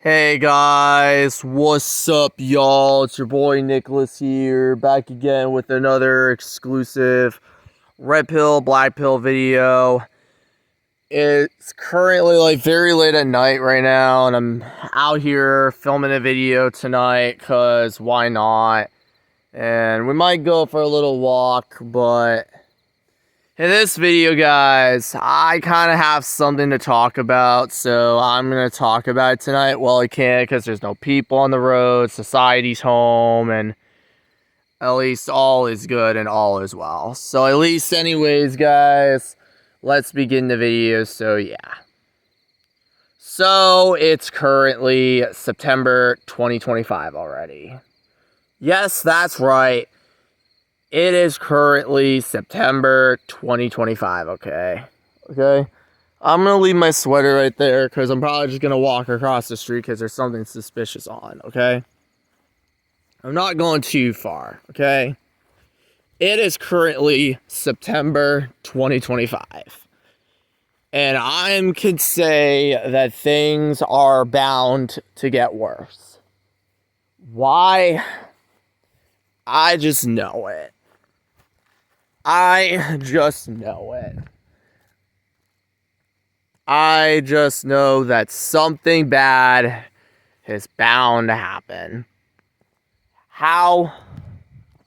Hey guys, what's up y'all? It's your boy Nicholas here, back again with another exclusive red pill, black pill video. It's currently like very late at night right now, and I'm out here filming a video tonight because why not? And we might go for a little walk, but in this video, guys, I kind of have something to talk about, so I'm going to talk about it tonight. Well, I can't because there's no people on the road, society's home, and at least all is good and all is well. So at least anyways, guys, let's begin the video. So yeah. So it's currently September 2025 already. Yes, that's right. It is currently September 2025, okay? Okay? I'm going to leave my sweater right there because I'm probably just going to walk across the street because there's something suspicious on, okay? I'm not going too far, okay? It is currently September 2025. And I can say that things are bound to get worse. Why? I just know it. I just know it. I just know that something bad is bound to happen. How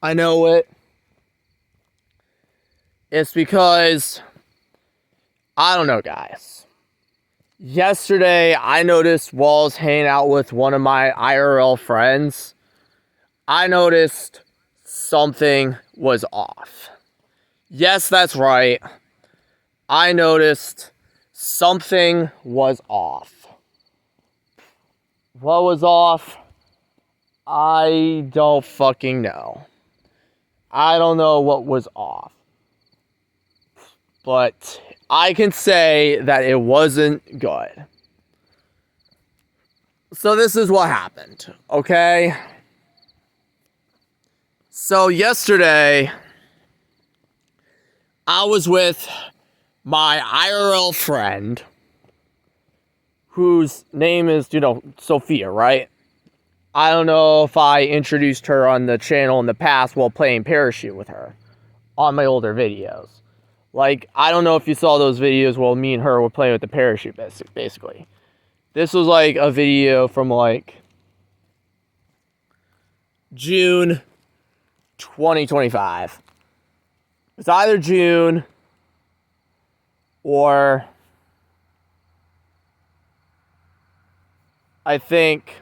I know it? It's because, I don't know, guys. Yesterday, I noticed while I was hanging out with one of my IRL friends, I noticed something was off. Yes, that's right. I noticed something was off. What was off? I don't fucking know. I don't know what was off. But I can say that it wasn't good. So this is what happened, okay? So yesterday, I was with my IRL friend, whose name is, Sophia, right? I don't know if I introduced her on the channel in the past while playing parachute with her on my older videos. Like, I don't know if you saw those videos while me and her were playing with the parachute, basically. This was like a video from like June 2025. It's either June or I think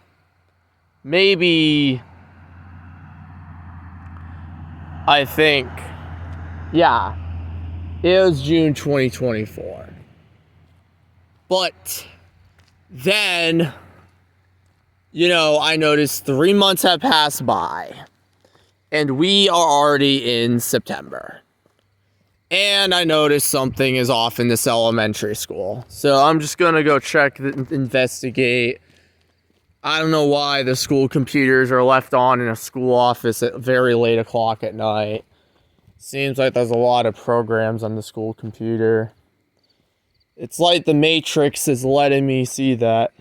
yeah, it was June 2024. But then, I noticed 3 months have passed by and we are already in September. And I noticed something is off in this elementary school. So I'm just going to go investigate. I don't know why the school computers are left on in a school office at very late o'clock at night. Seems like there's a lot of programs on the school computer. It's like the Matrix is letting me see that.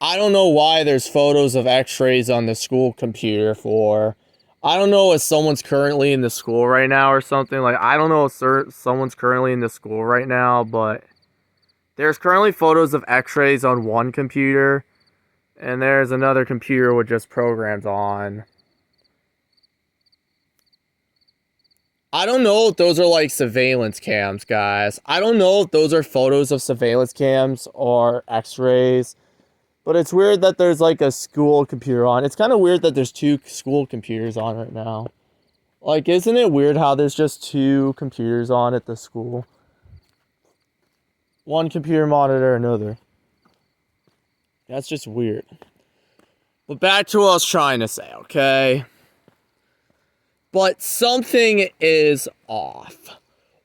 I don't know why there's photos of x-rays on the school computer for. I don't know if someone's currently in the school right now or something. Like, I don't know if someone's currently in the school right now, but there's currently photos of x-rays on one computer, and there's another computer with just programs on. I don't know if those are like surveillance cams, guys. I don't know if those are photos of surveillance cams or x-rays. But it's weird that there's like a school computer on. It's kind of weird that there's two school computers on right now. Like, isn't it weird how there's just two computers on at the school? One computer monitor, another. That's just weird. But back to what I was trying to say, okay? But something is off.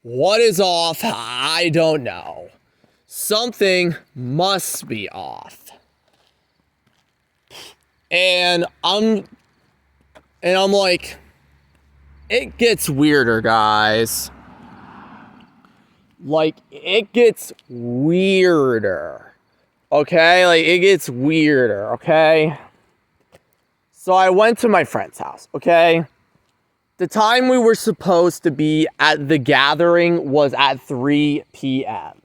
What is off? I don't know. Something must be off. And I'm like, it gets weirder, guys. Like, it gets weirder. Okay, like, it gets weirder, okay? So I went to my friend's house, okay? The time we were supposed to be at the gathering was at 3 p.m.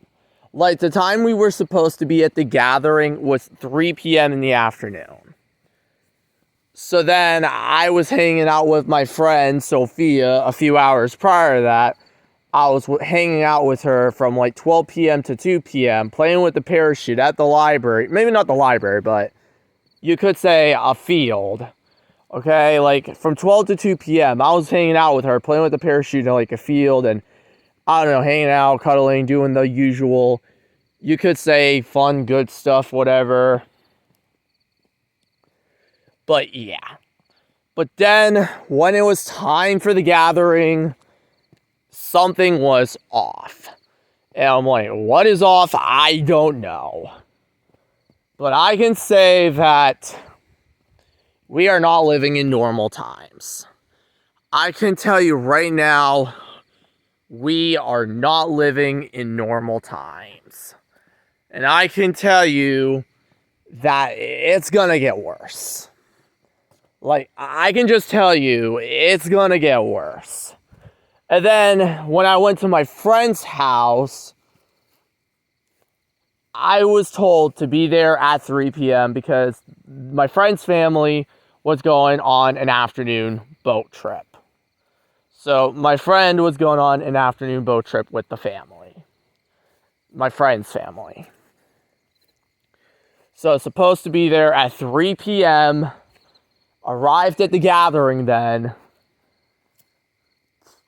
Like, the time we were supposed to be at the gathering was 3 p.m. in the afternoon. So then I was hanging out with my friend Sophia a few hours prior to that. I was hanging out with her from like 12 p.m. to 2 p.m. playing with the parachute at the library. Maybe not the library, but you could say a field. Okay, like from 12 to 2 p.m. I was hanging out with her playing with the parachute in like a field, and I don't know, hanging out, cuddling, doing the usual, you could say fun, good stuff, whatever. But yeah. But then when it was time for the gathering, something was off. And I'm like, what is off? I don't know. But I can say that we are not living in normal times. I can tell you right now, we are not living in normal times. And I can tell you that it's gonna get worse. Like, I can just tell you, it's gonna get worse. And then, when I went to my friend's house, I was told to be there at 3 p.m. because my friend's family was going on an afternoon boat trip. So, my friend was going on an afternoon boat trip with the family. My friend's family. So, I was supposed to be there at 3 p.m., arrived at the gathering then.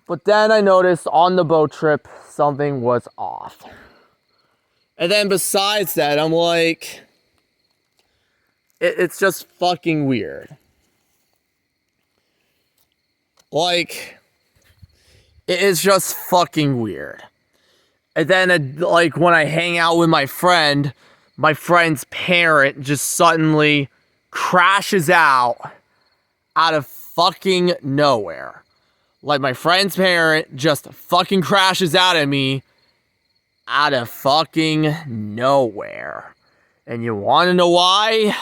But then I noticed on the boat trip, something was off. And then besides that, I'm like, it's just fucking weird. Like, it's just fucking weird. And then, like, when I hang out with my friend's parent just suddenly crashes out of fucking nowhere. Like, my friend's parent just fucking crashes out at me out of fucking nowhere. And you want to know why?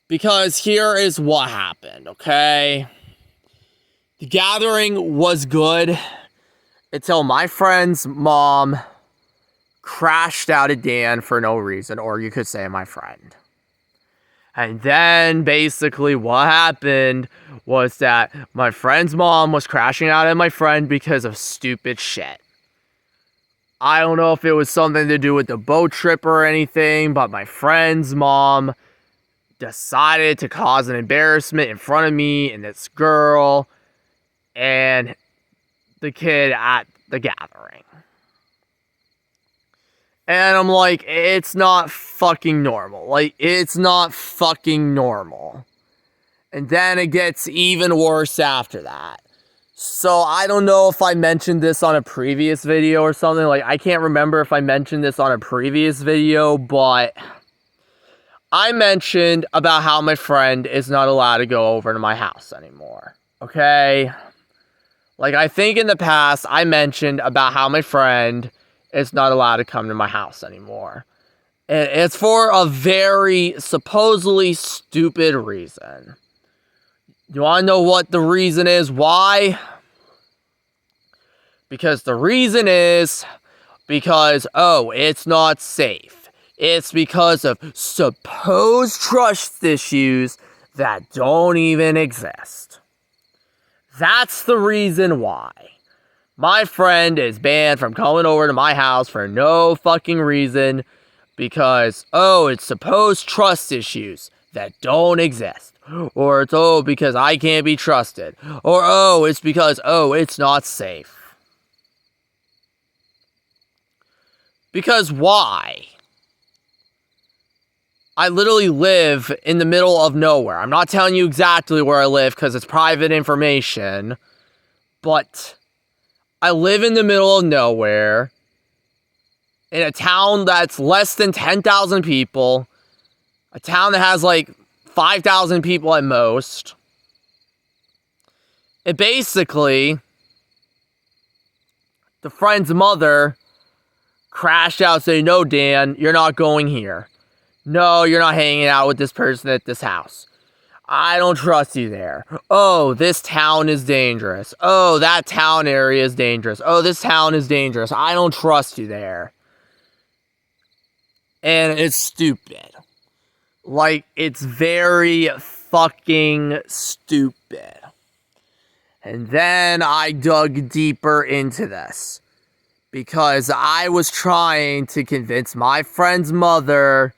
Because here is what happened, okay? The gathering was good until my friend's mom crashed out at Dan for no reason, or you could say my friend. And then basically what happened was that my friend's mom was crashing out at my friend because of stupid shit. I don't know if it was something to do with the boat trip or anything, but my friend's mom decided to cause an embarrassment in front of me and this girl and the kid at the gathering. And I'm like, it's not fucking normal. Like, it's not fucking normal. And then it gets even worse after that. So I don't know if I mentioned this on a previous video or something. Like, I can't remember if I mentioned this on a previous video, but I mentioned about how my friend is not allowed to go over to my house anymore. Okay? Like, I think in the past, I mentioned about how my friend is not allowed to come to my house anymore. And it's for a very supposedly stupid reason. You want to know what the reason is? Why? Because the reason is because, oh, it's not safe. It's because of supposed trust issues that don't even exist. That's the reason why. My friend is banned from coming over to my house for no fucking reason because, oh, it's supposed trust issues that don't exist. Or it's, oh, because I can't be trusted. Or, oh, it's because, oh, it's not safe. Because why? I literally live in the middle of nowhere. I'm not telling you exactly where I live because it's private information. But I live in the middle of nowhere in a town that's less than 10,000 people. A town that has like 5,000 people at most. And basically, the friend's mother crashed out saying, no, Dan, you're not going here. No, you're not hanging out with this person at this house. I don't trust you there. Oh, this town is dangerous. Oh, that town area is dangerous. Oh, this town is dangerous. I don't trust you there. And it's stupid. Like, it's very fucking stupid. And then I dug deeper into this. Because I was trying to convince my friend's mother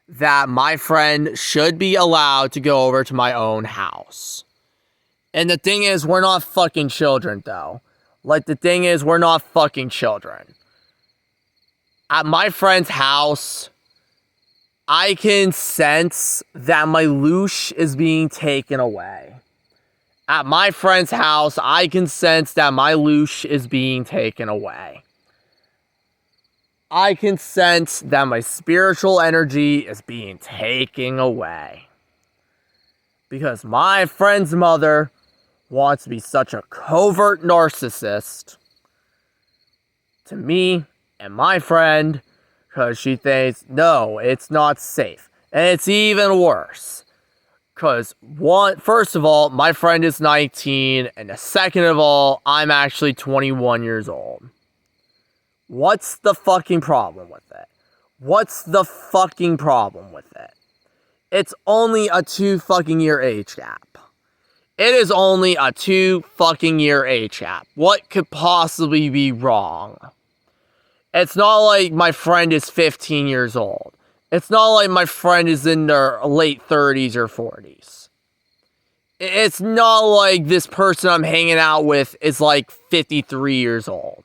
that my friend should be allowed to go over to my own house. And the thing is, we're not fucking children, though. Like, the thing is, we're not fucking children. At my friend's house, I can sense that my loosh is being taken away. At my friend's house, I can sense that my loosh is being taken away. I can sense that my spiritual energy is being taken away. Because my friend's mother wants to be such a covert narcissist to me and my friend, because she thinks, no, it's not safe. And it's even worse. Because, first of all, my friend is 19, and second of all, I'm actually 21 years old. What's the fucking problem with it? What's the fucking problem with it? It's only a 2 fucking year age gap. It is only a 2 fucking year age gap. What could possibly be wrong? It's not like my friend is 15 years old. It's not like my friend is in their late 30s or 40s. It's not like this person I'm hanging out with is like 53 years old.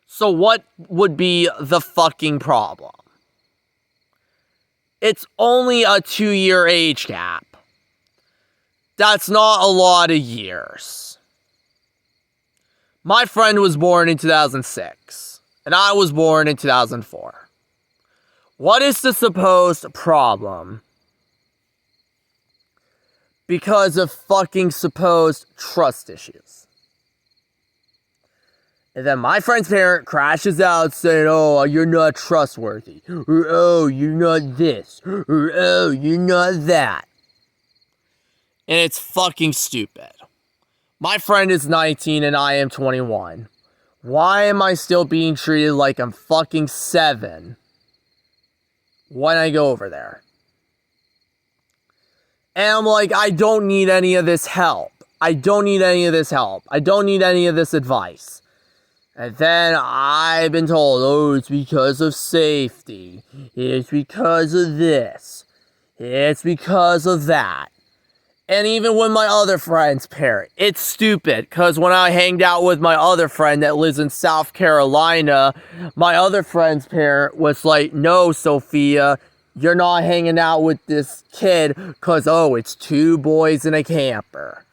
So what would be the fucking problem? It's only a 2 year age gap. That's not a lot of years. My friend was born in 2006, and I was born in 2004. What is the supposed problem? Because of fucking supposed trust issues. And then my friend's parent crashes out saying, oh, you're not trustworthy. Or, oh, you're not this. Or, oh, you're not that. And it's fucking stupid. My friend is 19 and I am 21. Why am I still being treated like I'm fucking 7 when I go over there? And I'm like, I don't need any of this help. I don't need any of this help. I don't need any of this advice. And then I've been told, oh, it's because of safety. It's because of this. It's because of that. And even with my other friend's parent, it's stupid. Because when I hanged out with my other friend that lives in South Carolina, my other friend's parent was like, no, Sophia, you're not hanging out with this kid because, oh, it's 2 boys in a camper.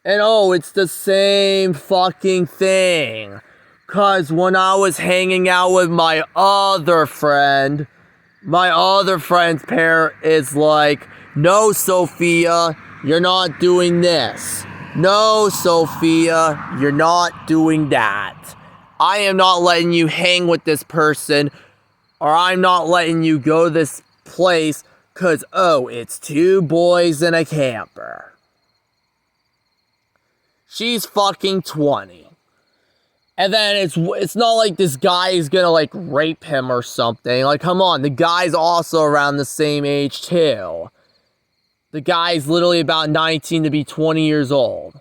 And, oh, it's the same fucking thing. Because when I was hanging out with my other friend's parent is like, no, Sophia, you're not doing this. No, Sophia, you're not doing that. I am not letting you hang with this person, or I'm not letting you go this place because, oh, it's 2 boys in a camper. She's fucking 20. And then it's not like this guy is gonna, like, rape him or something. Like, come on, the guy's also around the same age, too. The guy's literally about 19 to be 20 years old.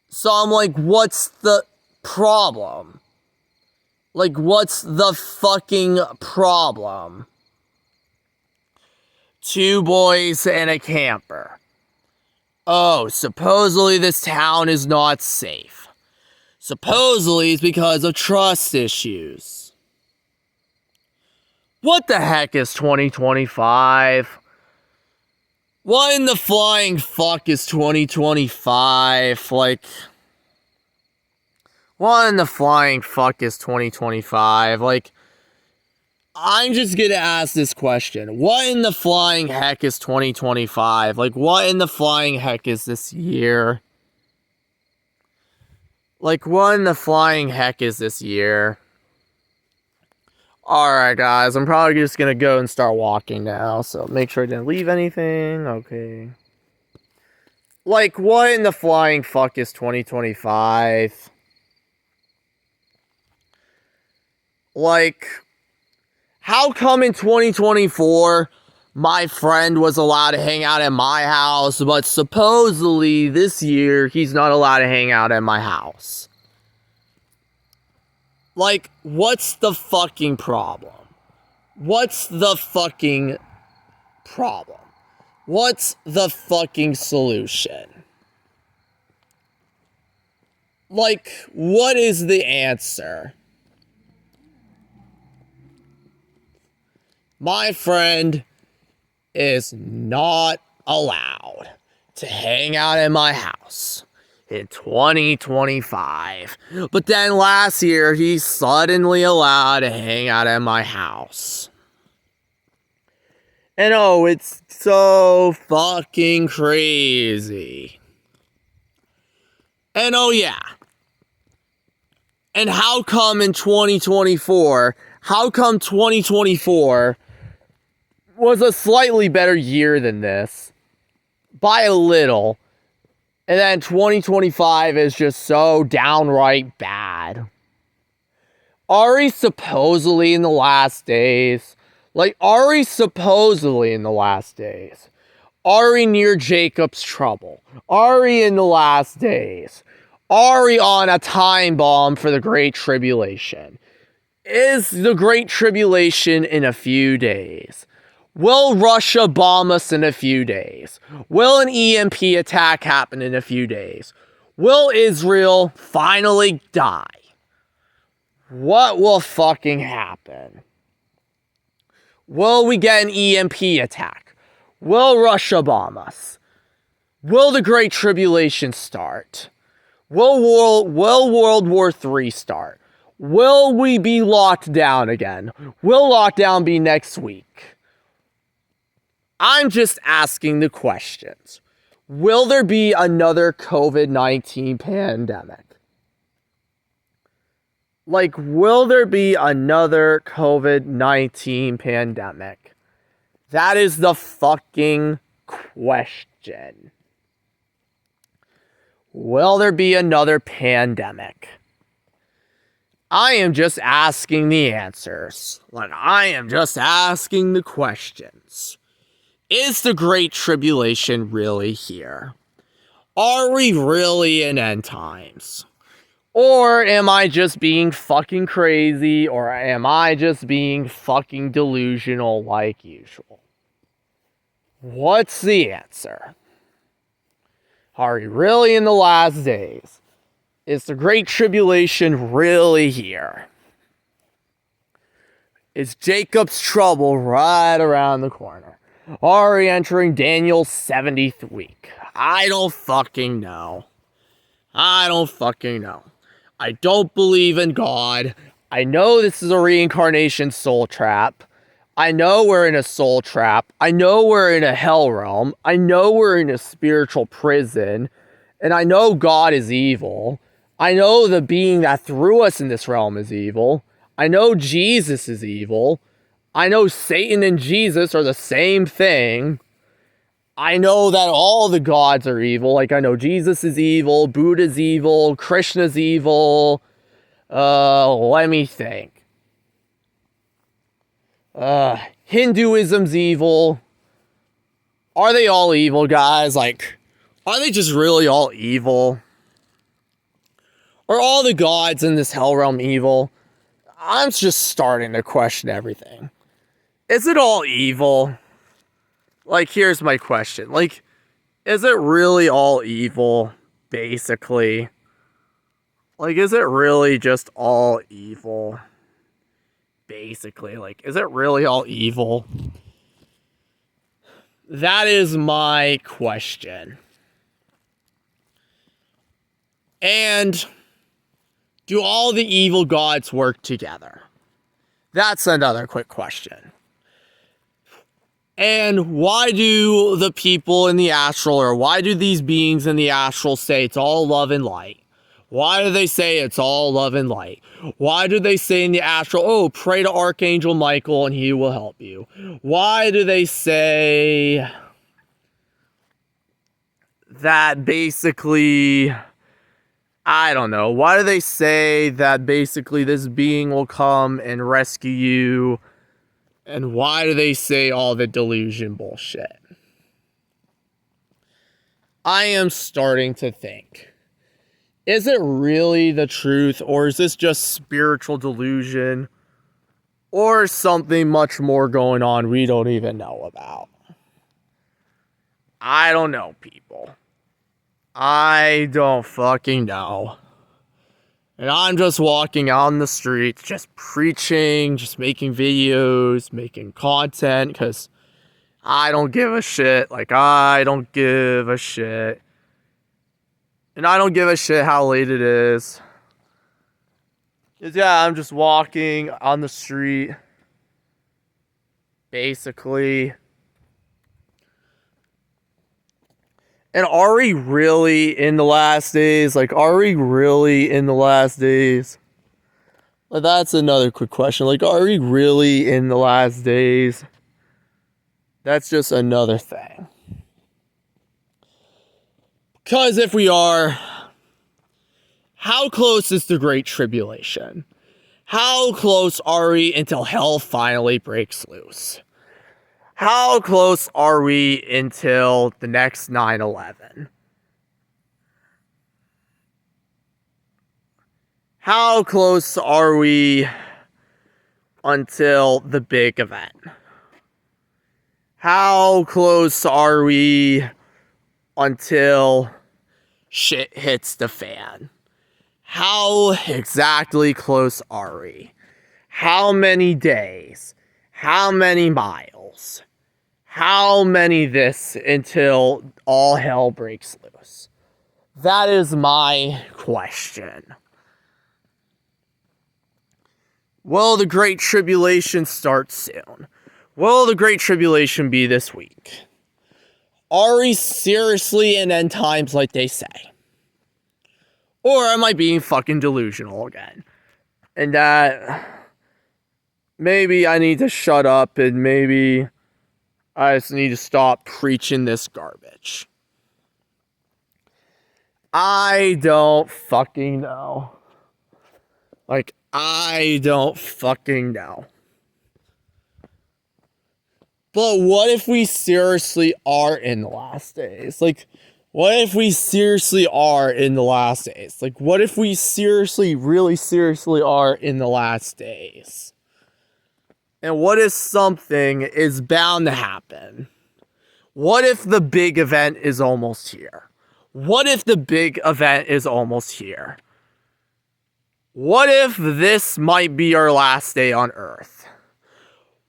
So I'm like, what's the problem? Like, what's the fucking problem? 2 boys and a camper. Oh, supposedly this town is not safe. Supposedly it's because of trust issues. What the heck is 2025? What in the flying fuck is 2025? Like, what in the flying fuck is 2025? Like, I'm just gonna ask this question. What in the flying heck is 2025? Like, what in the flying heck is this year? Like, what in the flying heck is this year? Alright, guys, I'm probably just gonna go and start walking now, so make sure I didn't leave anything. Okay. Like, what in the flying fuck is 2025? Like, how come in 2024 my friend was allowed to hang out at my house, but supposedly this year he's not allowed to hang out at my house? Like, what's the fucking problem? What's the fucking problem? What's the fucking solution? Like, what is the answer? My friend is not allowed to hang out at my house in 2025. But then last year, he's suddenly allowed to hang out at my house. And oh, it's so fucking crazy. And oh yeah. And how come in 2024, how come 2024 was a slightly better year than this? By a little. And then 2025 is just so downright bad. Are we supposedly in the last days? Like, are we supposedly in the last days? Are we near Jacob's trouble? Are we in the last days? Are we on a time bomb for the Great Tribulation? Is the Great Tribulation in a few days? Will Russia bomb us in a few days? Will an EMP attack happen in a few days? Will Israel finally die? What will fucking happen? Will we get an EMP attack? Will Russia bomb us? Will the Great Tribulation start? Will World War III start? Will we be locked down again? Will lockdown be next week? I'm just asking the questions. Will there be another COVID-19 pandemic? Like, will there be another COVID-19 pandemic? That is the fucking question. Will there be another pandemic? I am just asking the answers. Like, I am just asking the questions. Is the Great Tribulation really here? Are we really in end times? Or am I just being fucking crazy? Or am I just being fucking delusional like usual? What's the answer? Are we really in the last days? Is the Great Tribulation really here? Is Jacob's trouble right around the corner? Are we entering Daniel's 70th week? I don't fucking know. I don't fucking know. I don't believe in God. I know this is a reincarnation soul trap. I know we're in a soul trap. I know we're in a hell realm. I know we're in a spiritual prison. And I know God is evil. I know the being that threw us in this realm is evil. I know Jesus is evil. I know Satan and Jesus are the same thing. I know that all the gods are evil. Like, I know Jesus is evil, Buddha's evil, Krishna's evil. Let me think. Hinduism's evil. Are they all evil, guys? Like, are they just really all evil? Are all the gods in this hell realm evil? I'm just starting to question everything. Is it all evil? Like, here's my question. Like, is it really all evil, basically? Like, is it really just all evil? Basically, like, is it really all evil? That is my question. And do all the evil gods work together? That's another quick question. And why do the people in the astral, or why do these beings in the astral say it's all love and light? Why do they say it's all love and light? Why do they say in the astral, oh, pray to Archangel Michael and he will help you? Why do they say that basically, I don't know, why do they say that basically this being will come and rescue you? And why do they say all the delusion bullshit? I am starting to think, is it really the truth, or is this just spiritual delusion, or something much more going on we don't even know about? I don't know, people. I don't fucking know. And I'm just walking on the streets, just preaching, just making videos, making content, because I don't give a shit. Like, I don't give a shit. And I don't give a shit how late it is. Because, yeah, I'm just walking on the street, basically. And are we really in the last days? Like, are we really in the last days? Like, that's another quick question. Like, are we really in the last days? That's just another thing. Because if we are, how close is the Great Tribulation? How close are we until hell finally breaks loose? How close are we until the next 9/11? How close are we until the big event? How close are we until shit hits the fan? How exactly close are we? How many days? How many miles? How many this until all hell breaks loose? That is my question. Will the Great Tribulation start soon? Will the Great Tribulation be this week? Are we seriously in end times like they say? Or am I being fucking delusional again? And that maybe I need to shut up and maybe I just need to stop preaching this garbage. I don't fucking know. Like, I don't fucking know. But what if we seriously are in the last days? Like, what if we seriously are in the last days? Like, what if we seriously, really seriously are in the last days? And what if something is bound to happen? What if the big event is almost here? What if the big event is almost here? What if this might be our last day on Earth?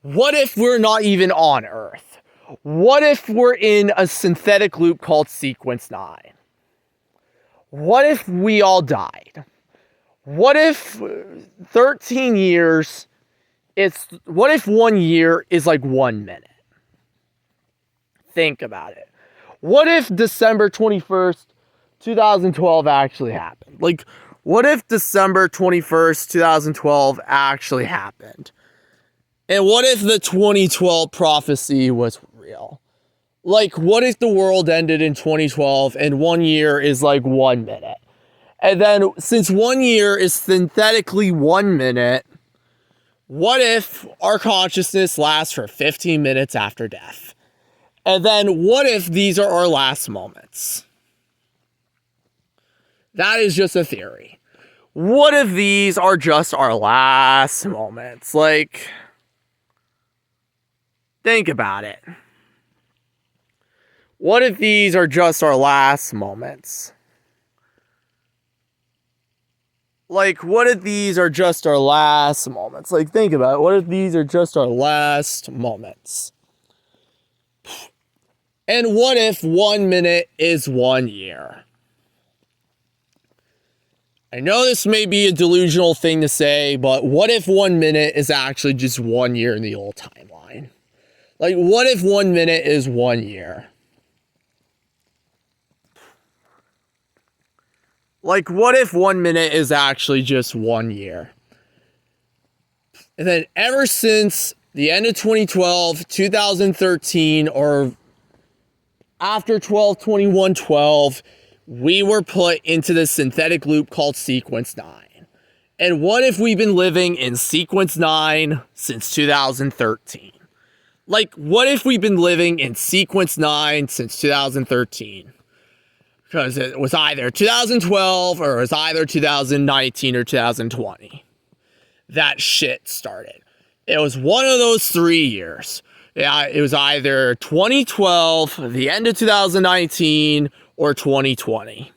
What if we're not even on Earth? What if we're in a synthetic loop called Sequence 9? What if we all died? What if 13 years what if 1 year is like 1 minute? Think about it. What if December 21st, 2012 actually happened? Like, what if December 21st, 2012 actually happened? And what if the 2012 prophecy was real? Like, what if the world ended in 2012 and 1 year is like 1 minute? And then, since 1 year is synthetically 1 minute, what if our consciousness lasts for 15 minutes after death? And then, what if these are our last moments? That is just a theory. What if these are just our last moments? Like, think about it. What if these are just our last moments? Like, what if these are just our last moments? Like, think about it. What if these are just our last moments? And what if 1 minute is 1 year? I know this may be a delusional thing to say, but what if 1 minute is actually just 1 year in the old timeline? Like, what if 1 minute is 1 year? Like, what if 1 minute is actually just 1 year? And then ever since the end of 2012, 2013, or after 12/21/12, we were put into this synthetic loop called Sequence 9. And what if we've been living in Sequence 9 since 2013? Like, what if we've been living in Sequence 9 since 2013? Because it was either 2012 or it was either 2019 or 2020. That shit started. It was one of those 3 years. Yeah, it was either 2012, the end of 2019, or 2020.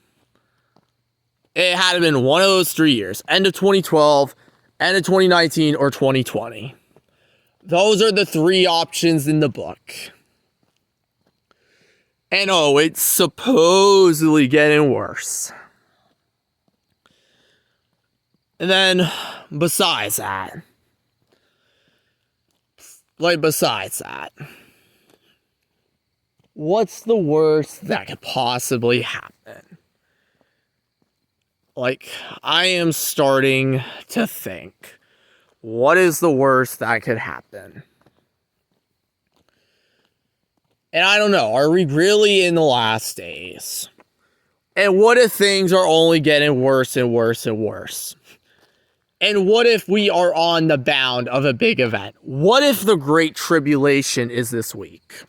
It had been one of those 3 years. End of 2012, end of 2019, or 2020. Those are the 3 options in the book. And oh, it's supposedly getting worse. And then, besides that, what's the worst that could possibly happen? Like, I am starting to think, what is the worst that could happen? And I don't know, are we really in the last days? And what if things are only getting worse and worse and worse? And what if we are on the bound of a big event? What if the Great Tribulation is this week?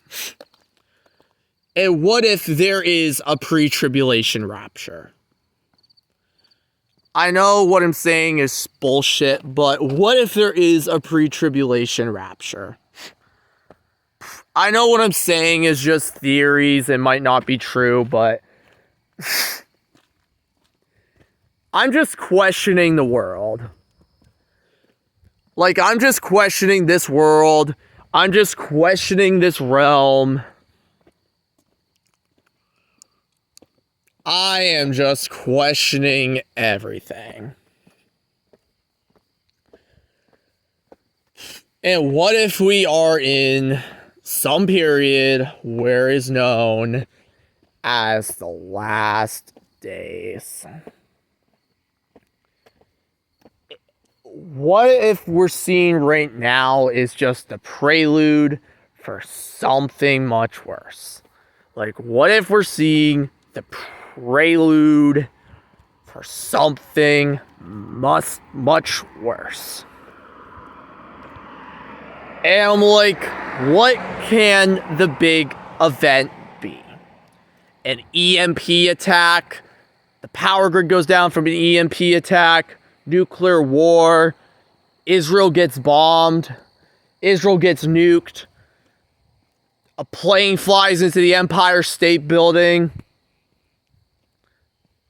And what if there is a pre-tribulation rapture? I know what I'm saying is bullshit, but what if there is a pre-tribulation rapture? I know what I'm saying is just theories and might not be true, but I'm just questioning the world. Like, I'm just questioning this world. I'm just questioning this realm. I am just questioning everything. And what if we are in some period where is known as the last days? What if we're seeing right now is just the prelude for something much worse? Like, what if we're seeing the prelude for something much worse? And I'm like, what can the big event be? An EMP attack? The power grid goes down from an EMP attack? Nuclear war? Israel gets bombed? Israel gets nuked? A plane flies into the Empire State Building?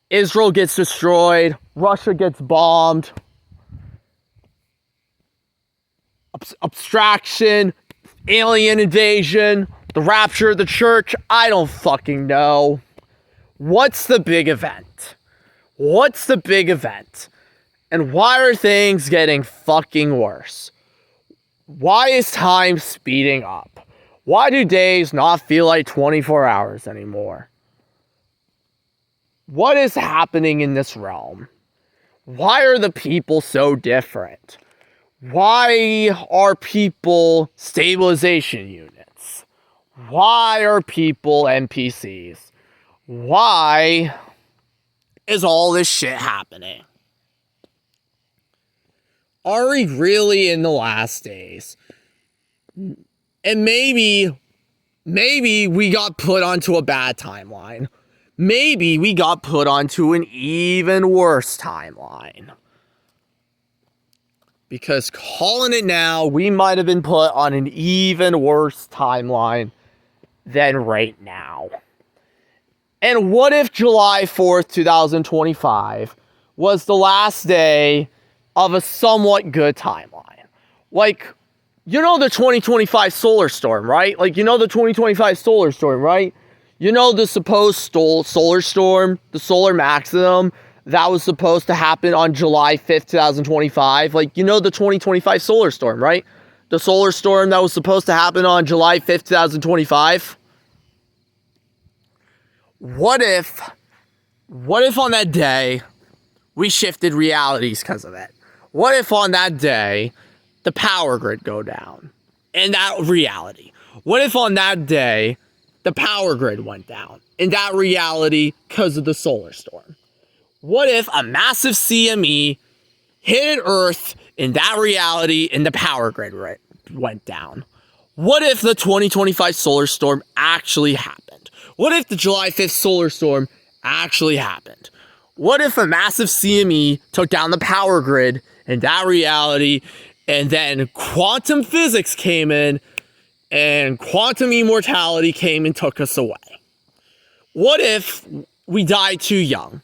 Israel gets destroyed? Russia gets bombed? Abstraction? Alien invasion? The rapture of the church? I don't fucking know. What's the big event? What's the big event? And why are things getting fucking worse? Why is time speeding up? Why do days not feel like 24 hours anymore? What is happening in this realm? Why are the people so different? Why are people stabilization units? Why are people NPCs? Why is all this shit happening? Are we really in the last days? And maybe we got put onto a bad timeline. Maybe we got put onto an even worse timeline. Because calling it now, we might have been put on an even worse timeline than right now. And what if July 4th, 2025 was the last day of a somewhat good timeline? Like, you know the 2025 solar storm, right? Like, you know the 2025 solar storm, right? You know the supposed solar storm, the solar maximum that was supposed to happen on July 5th, 2025. Like, you know the 2025 solar storm, right? The solar storm that was supposed to happen on July 5th, 2025. What if What if on that day we shifted realities because of it? What if on that day the power grid go down in that reality? What if on that day the power grid went down in that reality because of the solar storm? What if a massive CME hit Earth in that reality and the power grid went down? What if the 2025 solar storm actually happened? What if the July 5th solar storm actually happened? What if a massive CME took down the power grid in that reality, and then quantum physics came in and quantum immortality came and took us away? What if we die too young?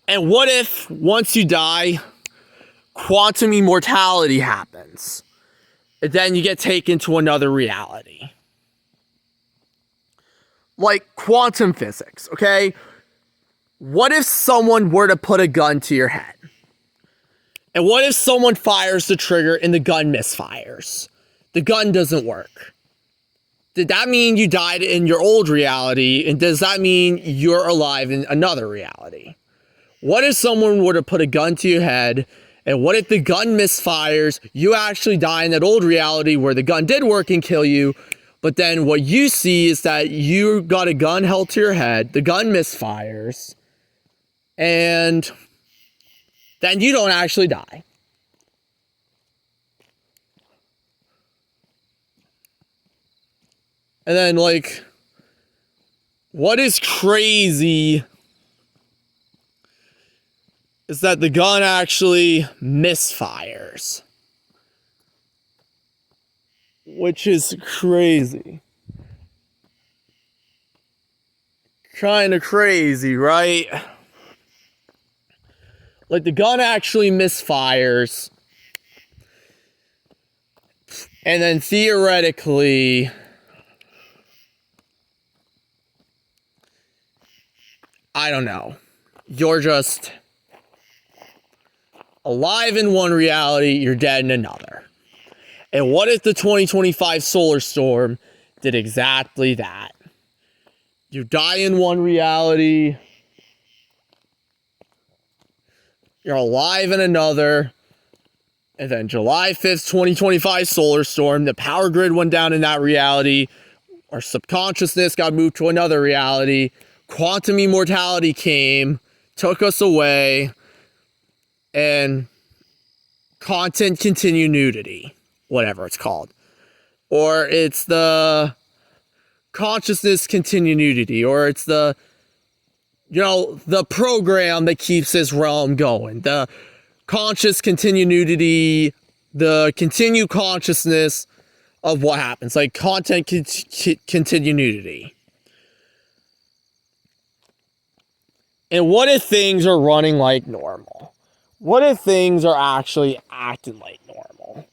And what if once you die, quantum immortality happens? And then you get taken to another reality. Like quantum physics, okay? What if someone were to put a gun to your head? And what if someone fires the trigger and the gun misfires? The gun doesn't work. Did that mean you died in your old reality? And does that mean you're alive in another reality? What if someone were to put a gun to your head, and what if the gun misfires, you actually die in that old reality where the gun did work and kill you, but then what you see is that you got a gun held to your head, the gun misfires, and then you don't actually die. And then, like, what is crazy is that the gun actually misfires. Which is crazy. Kind of crazy, right? Like, the gun actually misfires. And then theoretically, I don't know, you're just alive in one reality, you're dead in another. And what if the 2025 solar storm did exactly that? You die in one reality, you're alive in another, and then July 5th, 2025 solar storm, the power grid went down in that reality, our subconsciousness got moved to another reality, quantum immortality came, took us away, and content continuity, whatever it's called. Or it's the consciousness continuity, or it's the, the program that keeps this realm going. The conscious continuity, the continued consciousness of what happens, like content continuity. And what if things are running like normal? What if things are actually acting like normal?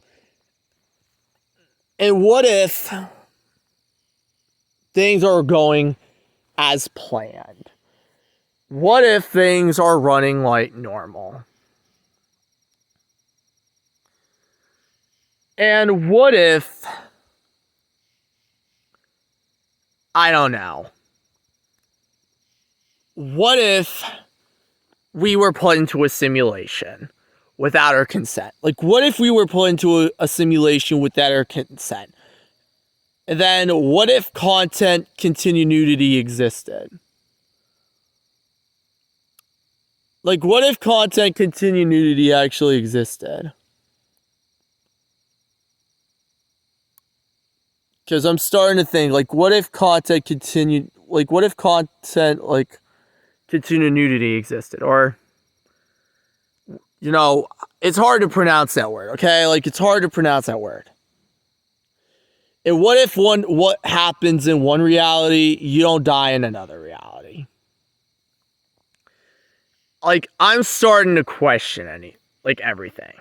And what if things are going as planned? What if things are running like normal? And what if, I don't know, what if we were put into a simulation without our consent? Like, what if we were put into a simulation without our consent? And then what if content continuity existed? Like, what if content continuity actually existed? Because I'm starting to think, like, what if content continuity existed? Or, it's hard to pronounce that word, okay? Like, it's hard to pronounce that word. And what if what happens in one reality, you don't die in another reality? Like, I'm starting to question everything.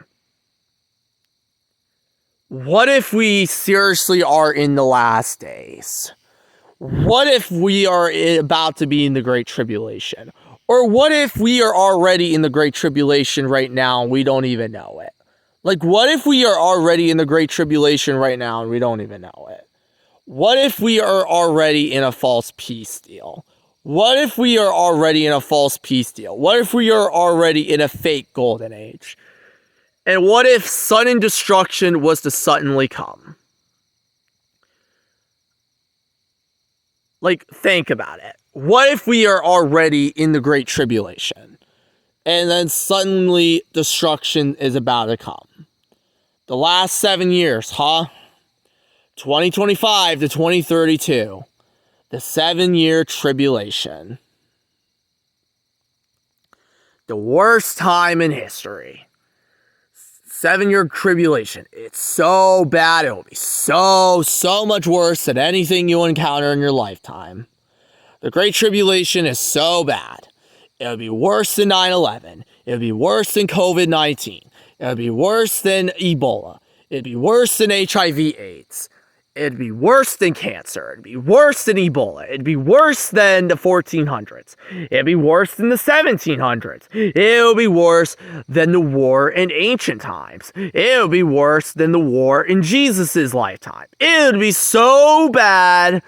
What if we seriously are in the last days? What if we are about to be in the Great Tribulation? Or what if we are already in the Great Tribulation right now and we don't even know it? Like, what if we are already in the Great Tribulation right now and we don't even know it? What if we are already in a false peace deal? What if we are already in a false peace deal? What if we are already in a fake golden age? And what if sudden destruction was to suddenly come? Like, think about it. What if we are already in the Great Tribulation? And then suddenly destruction is about to come. The last 7 years, huh? 2025 to 2032. The 7-year tribulation. The worst time in history. 7-year tribulation. It's so bad. It will be so much worse than anything you encounter in your lifetime. The Great Tribulation is so bad. It would be worse than 9/11. It would be worse than COVID-19. It would be worse than Ebola. It would be worse than HIV/AIDS. It'd be worse than cancer. It'd be worse than Ebola. It'd be worse than the 1400s. It'd be worse than the 1700s. It would be worse than the war in ancient times. It would be worse than the war in Jesus' lifetime. It would be so bad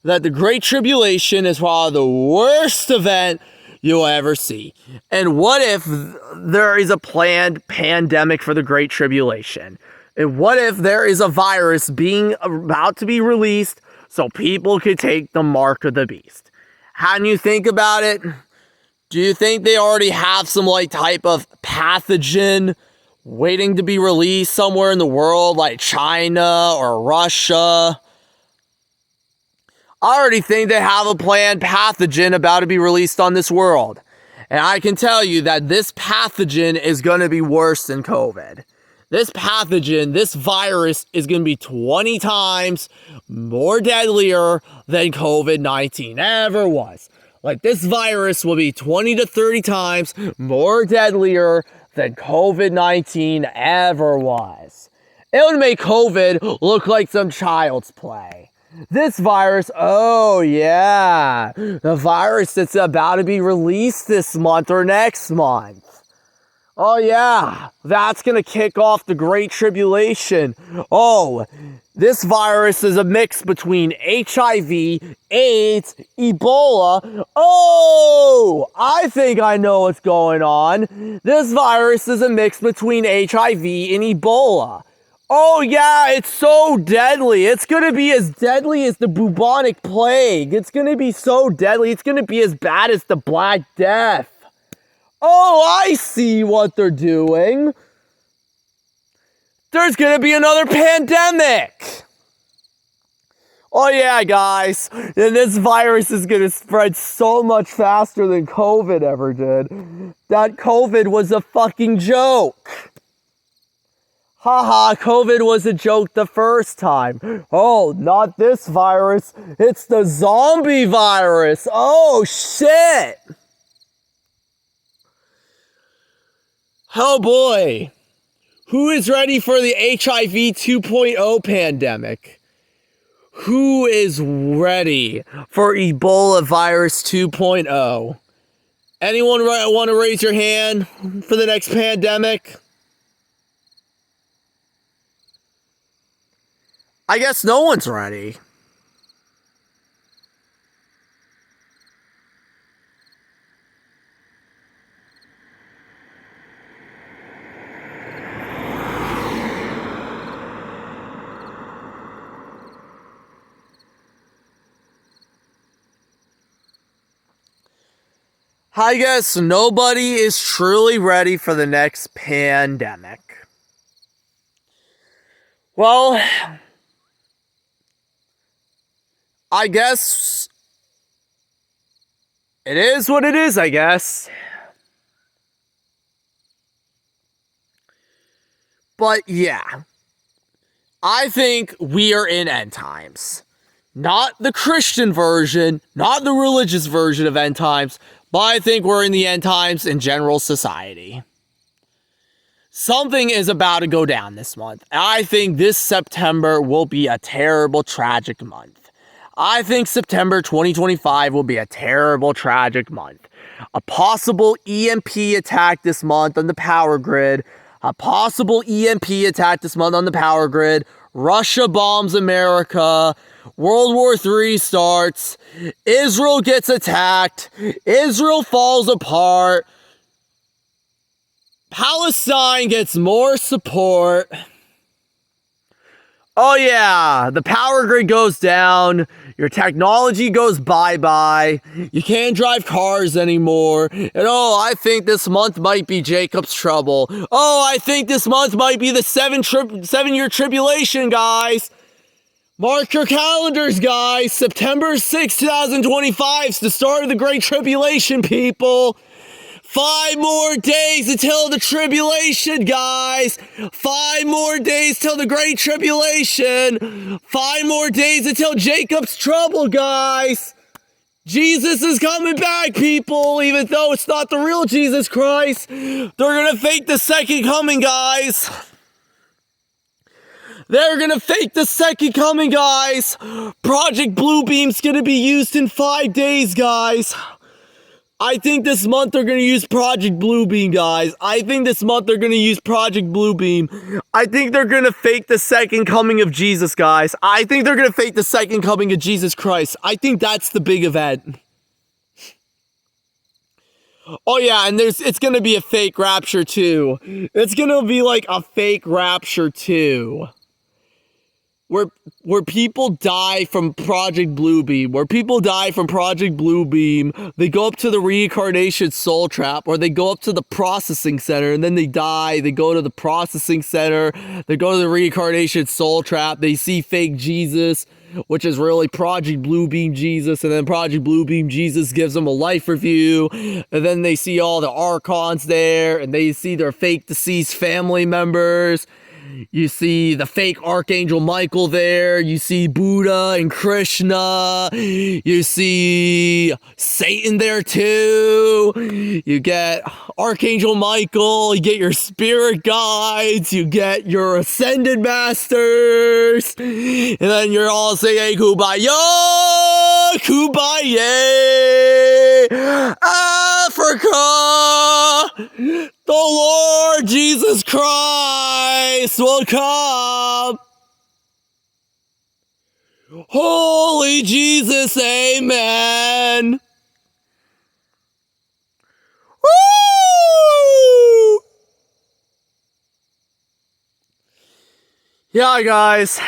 that the Great Tribulation is probably the worst event you'll ever see. And what if there is a planned pandemic for the Great Tribulation? And what if there is a virus being about to be released so people could take the mark of the beast? How do you think about it? Do you think they already have some type of pathogen waiting to be released somewhere in the world, like China or Russia? I already think they have a planned pathogen about to be released on this world. And I can tell you that this pathogen is going to be worse than COVID. This pathogen, this virus, is going to be 20 times more deadlier than COVID-19 ever was. This virus will be 20 to 30 times more deadlier than COVID-19 ever was. It would make COVID look like some child's play. This virus, oh yeah, the virus that's about to be released this month or next month. Oh yeah, that's going to kick off the Great Tribulation. Oh, this virus is a mix between HIV, AIDS, Ebola. Oh, I think I know what's going on. This virus is a mix between HIV and Ebola. Oh yeah, it's so deadly. It's going to be as deadly as the bubonic plague. It's going to be so deadly. It's going to be as bad as the Black Death. Oh, I see what they're doing. There's going to be another pandemic. Oh yeah, guys. And this virus is going to spread so much faster than COVID ever did. That COVID was a fucking joke. Haha, COVID was a joke the first time. Oh, not this virus. It's the zombie virus. Oh, shit. Oh boy, who is ready for the HIV 2.0 pandemic? Who is ready for Ebola virus 2.0? Anyone want to raise your hand for the next pandemic? I guess no one's ready. I guess nobody is truly ready for the next pandemic. Well, I guess it is what it is, I guess. But yeah, I think we are in end times. Not the Christian version, not the religious version of end times, but I think we're in the end times in general society. Something is about to go down this month. I think this September will be a terrible, tragic month. I think September 2025 will be a terrible, tragic month. A possible EMP attack this month on the power grid. A possible EMP attack this month on the power grid Russia bombs America. World War III starts. Israel gets attacked. Israel falls apart. Palestine gets more support. Oh yeah, the power grid goes down. Your technology goes bye-bye. You can't drive cars anymore. And oh, I think this month might be Jacob's trouble. Oh, I think this month might be the 7-year tribulation, guys. Mark your calendars, guys. September 6, 2025 is the start of the Great Tribulation, people. 5 more days until the tribulation, guys. 5 more days till the Great Tribulation. 5 more days until Jacob's trouble, guys. Jesus is coming back, people, even though it's not the real Jesus Christ. They're going to fake the second coming, guys. They're going to fake the second coming, guys. Project Bluebeam's going to be used in 5 days, guys. I think this month they're going to use Project Bluebeam, guys. I think this month they're going to use Project Bluebeam. I think they're going to fake the second coming of Jesus, guys. I think they're going to fake the second coming of Jesus Christ. I think that's the big event. Oh yeah, and it's going to be a fake rapture too. It's going to be like a fake rapture too. Where people die from Project Bluebeam, they go up to the reincarnation soul trap, or they go up to the processing center, and then they die, they go to the processing center, they go to the reincarnation soul trap, they see fake Jesus, which is really Project Bluebeam Jesus, and then Project Bluebeam Jesus gives them a life review, and then they see all the archons there, and they see their fake deceased family members. You see the fake Archangel Michael there. You see Buddha and Krishna. You see Satan there too. You get Archangel Michael. You get your spirit guides. You get your ascended masters. And then you're all saying, Kumbaya, Kumbaya, Africa. The Lord Jesus Christ will come. Holy Jesus, amen. Woo! Yeah, guys.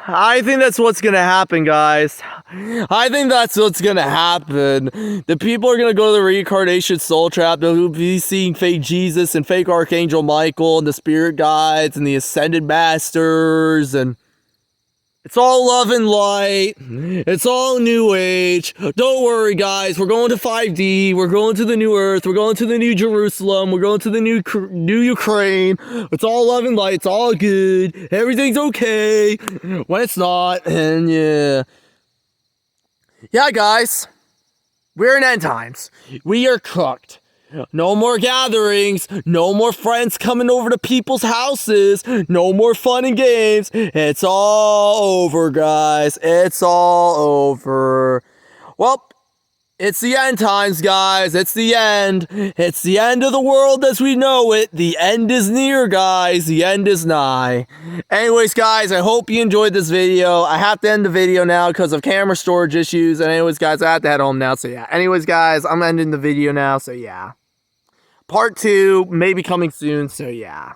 I think that's what's going to happen, guys. I think that's what's going to happen. The people are going to go to the reincarnation soul trap. They'll be seeing fake Jesus and fake Archangel Michael and the spirit guides and the ascended masters. And it's all love and light. It's all new age. Don't worry, guys. We're going to 5D. We're going to the new earth. We're going to the new Jerusalem. We're going to the new Ukraine. It's all love and light. It's all good. Everything's okay when it's not. And yeah. Yeah, guys. We're in end times. We are cooked. No more gatherings, no more friends coming over to people's houses, no more fun and games. It's all over, guys. It's all over. Well, it's the end times, guys. It's the end. It's the end of the world as we know it. The end is near, guys. The end is nigh. Anyways, guys, I hope you enjoyed this video. I have to end the video now because of camera storage issues. And anyways, guys, I have to head home now. So yeah. Anyways, guys, I'm ending the video now. So yeah. Part 2 may be coming soon. So yeah.